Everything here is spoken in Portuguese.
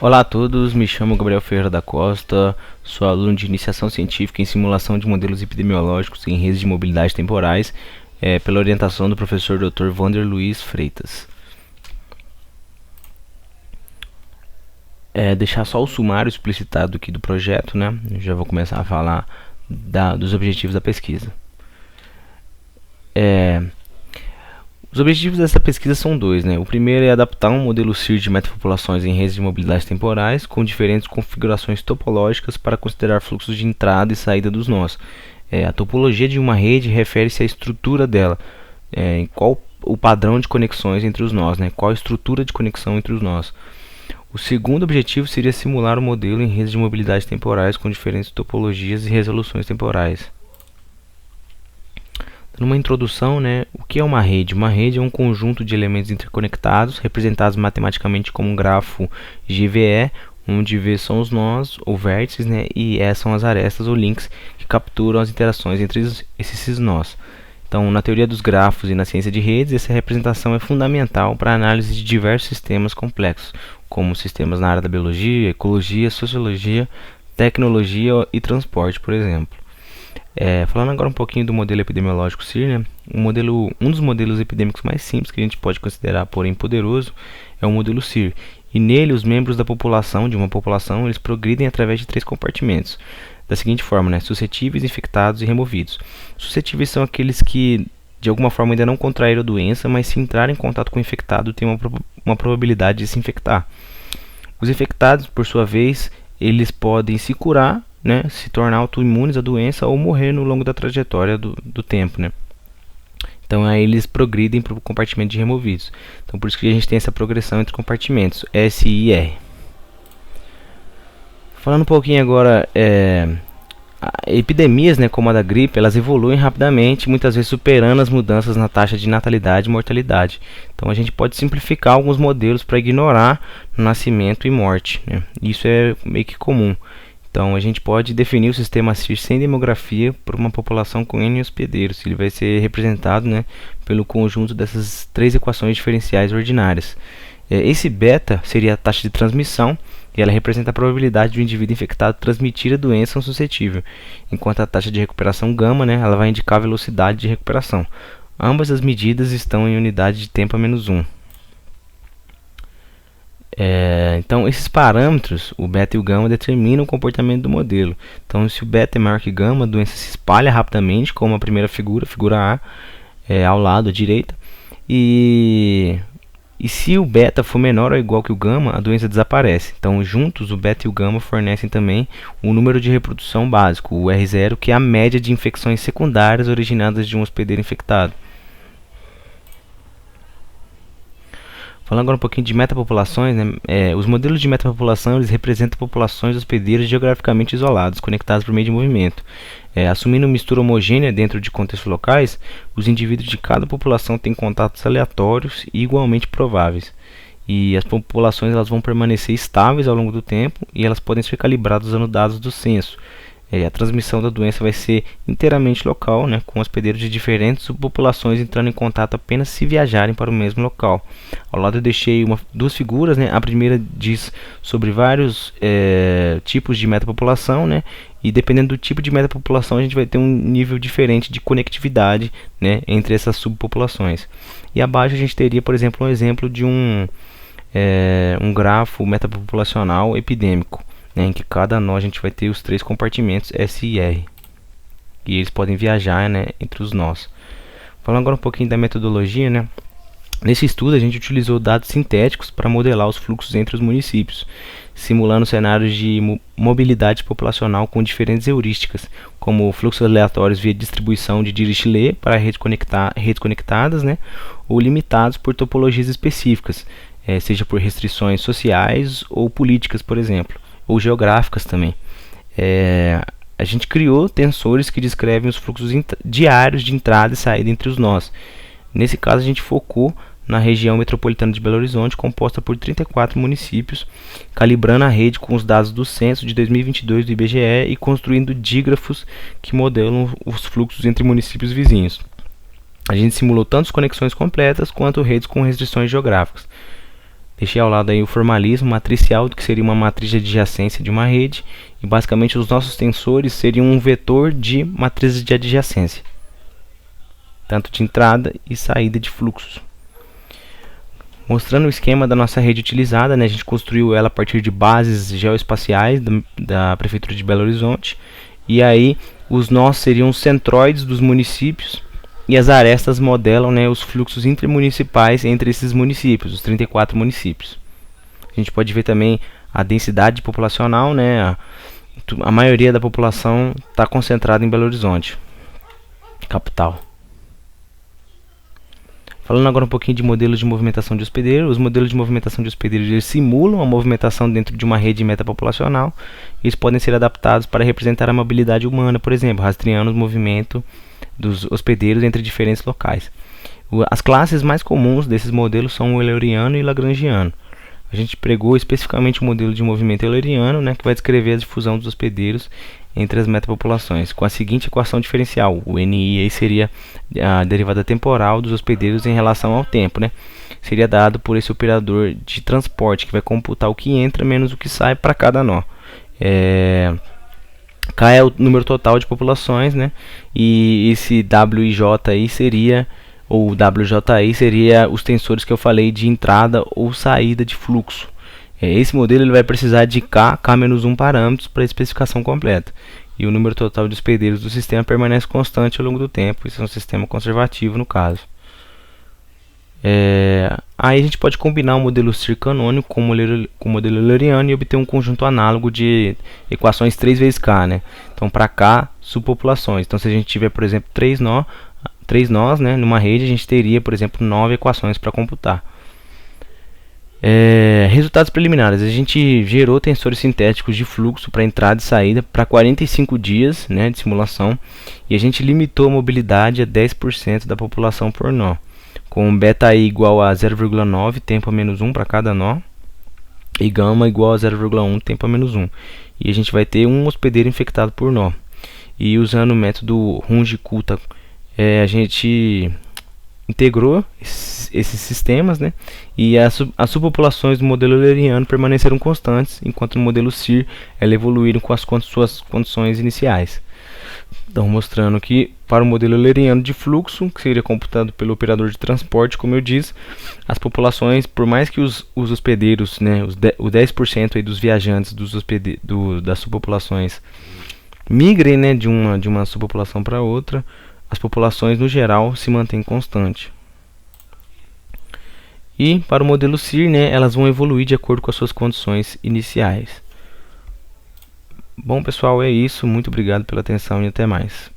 Olá a todos, me chamo Gabriel Ferreira da Costa, sou aluno de iniciação científica em simulação de modelos epidemiológicos em redes de mobilidade temporais, pela orientação do professor Dr. Wander Luiz Freitas. Deixar só o sumário explicitado aqui do projeto, né? Eu já vou começar a falar dos objetivos da pesquisa. Os objetivos dessa pesquisa são dois, né? O primeiro é adaptar um modelo CIR de metapopulações em redes de mobilidade temporais com diferentes configurações topológicas para considerar fluxos de entrada e saída dos nós. A topologia de uma rede refere-se à estrutura dela, em qual o padrão de conexões entre os nós, né? Qual a estrutura de conexão entre os nós. O segundo objetivo seria simular o modelo em redes de mobilidade temporais com diferentes topologias e resoluções temporais. Numa introdução, né, o que é uma rede? Uma rede é um conjunto de elementos interconectados, representados matematicamente como um grafo GVE, onde V são os nós ou vértices, né, e E são as arestas ou links que capturam as interações entre esses nós. Então, na teoria dos grafos e na ciência de redes, essa representação é fundamental para a análise de diversos sistemas complexos, como sistemas na área da biologia, ecologia, sociologia, tecnologia e transporte, por exemplo. Falando agora um pouquinho do modelo epidemiológico CIR, né? Um dos modelos epidêmicos mais simples que a gente pode considerar, porém poderoso, é o modelo CIR. E nele, os membros da população, de uma população, eles progridem através de 3 compartimentos. Da seguinte forma, né? Suscetíveis, infectados e removidos. Suscetíveis são aqueles que, de alguma forma, ainda não contraíram a doença, mas se entrarem em contato com o infectado, têm uma probabilidade de se infectar. Os infectados, por sua vez, eles podem se curar, né, se tornar autoimunes à doença ou morrer no longo da trajetória do tempo, né? Então aí eles progridem para o compartimento de removidos. Então por isso que a gente tem essa progressão entre compartimentos S e R. Falando um pouquinho agora, epidemias, né, como a da gripe, elas evoluem rapidamente, muitas vezes superando as mudanças na taxa de natalidade e mortalidade. Então a gente pode simplificar alguns modelos para ignorar nascimento e morte, né? Isso é meio que comum. Então, a gente pode definir o sistema CIR sem demografia por uma população com N hospedeiros. Ele vai ser representado, né, pelo conjunto dessas 3 equações diferenciais ordinárias. Esse beta seria a taxa de transmissão, e ela representa a probabilidade do indivíduo infectado transmitir a doença a um suscetível, enquanto a taxa de recuperação gama, né, ela vai indicar a velocidade de recuperação. Ambas as medidas estão em unidade de tempo a menos 1. Então, esses parâmetros, o beta e o gama, determinam o comportamento do modelo. Então, se o beta é maior que gama, a doença se espalha rapidamente, como a primeira figura, figura A, ao lado à direita. E se o beta for menor ou igual que o gama, a doença desaparece. Então, juntos, o beta e o gama fornecem também o número de reprodução básico, o R0, que é a média de infecções secundárias originadas de um hospedeiro infectado. Falando agora um pouquinho de metapopulações, né? Os modelos de metapopulação eles representam populações hospedeiras geograficamente isoladas, conectadas por meio de movimento. Assumindo mistura homogênea dentro de contextos locais, os indivíduos de cada população têm contatos aleatórios e igualmente prováveis. E as populações elas vão permanecer estáveis ao longo do tempo e elas podem ser calibradas usando dados do censo. A transmissão da doença vai ser inteiramente local, né, com hospedeiros de diferentes subpopulações entrando em contato apenas se viajarem para o mesmo local. Ao lado eu deixei duas figuras, né? A primeira diz sobre vários tipos de metapopulação, né? E dependendo do tipo de metapopulação a gente vai ter um nível diferente de conectividade, né, entre essas subpopulações. E abaixo a gente teria, por exemplo, um exemplo de um grafo metapopulacional epidêmico, né, em que cada nó a gente vai ter os 3 compartimentos S e R. E eles podem viajar, né, entre os nós. Falando agora um pouquinho da metodologia, né? Nesse estudo a gente utilizou dados sintéticos para modelar os fluxos entre os municípios, simulando cenários de mobilidade populacional com diferentes heurísticas, como fluxos aleatórios via distribuição de Dirichlet para redes conectadas, né, ou limitados por topologias específicas, seja por restrições sociais ou políticas, por exemplo, ou geográficas também. A gente criou tensores que descrevem os fluxos diários de entrada e saída entre os nós. Nesse caso, a gente focou na região metropolitana de Belo Horizonte, composta por 34 municípios, calibrando a rede com os dados do censo de 2022 do IBGE e construindo dígrafos que modelam os fluxos entre municípios vizinhos. A gente simulou tanto conexões completas quanto redes com restrições geográficas. Deixei ao lado aí o formalismo matricial, que seria uma matriz de adjacência de uma rede, e basicamente os nossos tensores seriam um vetor de matrizes de adjacência, tanto de entrada e saída de fluxos. Mostrando o esquema da nossa rede utilizada, né, a gente construiu ela a partir de bases geoespaciais da Prefeitura de Belo Horizonte, e aí os nós seriam os centroides dos municípios, e as arestas modelam, né, os fluxos intermunicipais entre esses municípios, os 34 municípios. A gente pode ver também a densidade populacional, né, a maioria da população está concentrada em Belo Horizonte, capital. Falando agora um pouquinho de modelos de movimentação de hospedeiro, os modelos de movimentação de hospedeiro eles simulam a movimentação dentro de uma rede metapopulacional. Eles podem ser adaptados para representar a mobilidade humana, por exemplo, rastreando o movimento dos hospedeiros entre diferentes locais. As classes mais comuns desses modelos são o euleriano e o lagrangiano. A gente pregou especificamente o modelo de movimento euleriano, né, que vai descrever a difusão dos hospedeiros entre as metapopulações, com a seguinte equação diferencial. O NI aí seria a derivada temporal dos hospedeiros em relação ao tempo, né? Seria dado por esse operador de transporte, que vai computar o que entra menos o que sai para cada nó. K é o número total de populações, né? E esse WJ aí seria, ou WJI seria os tensores que eu falei de entrada ou saída de fluxo. Esse modelo ele vai precisar de K-1 parâmetros para a especificação completa. E o número total de hospedeiros do sistema permanece constante ao longo do tempo. Isso é um sistema conservativo no caso. Aí a gente pode combinar o modelo CIR canônico com o modelo euleriano e obter um conjunto análogo de equações 3 vezes K, né? Então, para K, subpopulações. Então, se a gente tiver, por exemplo, 3 nós, né, numa rede, a gente teria, por exemplo, 9 equações para computar. Resultados preliminares. A gente gerou tensores sintéticos de fluxo para entrada e saída para 45 dias, né, de simulação. E a gente limitou a mobilidade a 10% da população por nó, com beta I igual a 0,9 tempo a menos 1 para cada nó, e gama igual a 0,1 tempo a menos 1. E a gente vai ter um hospedeiro infectado por nó. E usando o método Runge-Kutta, a gente integrou esses sistemas, né? E as subpopulações do modelo euleriano permaneceram constantes, enquanto no modelo CIR elas evoluíram com as suas condições iniciais. Então, mostrando que para o modelo euleriano de fluxo, que seria computado pelo operador de transporte, como eu disse, as populações, por mais que os hospedeiros, né, o 10% aí dos viajantes das subpopulações migrem, né, de uma subpopulação para outra, as populações no geral se mantêm constantes. E para o modelo CIR, né, elas vão evoluir de acordo com as suas condições iniciais. Bom, pessoal, é isso. Muito obrigado pela atenção e até mais.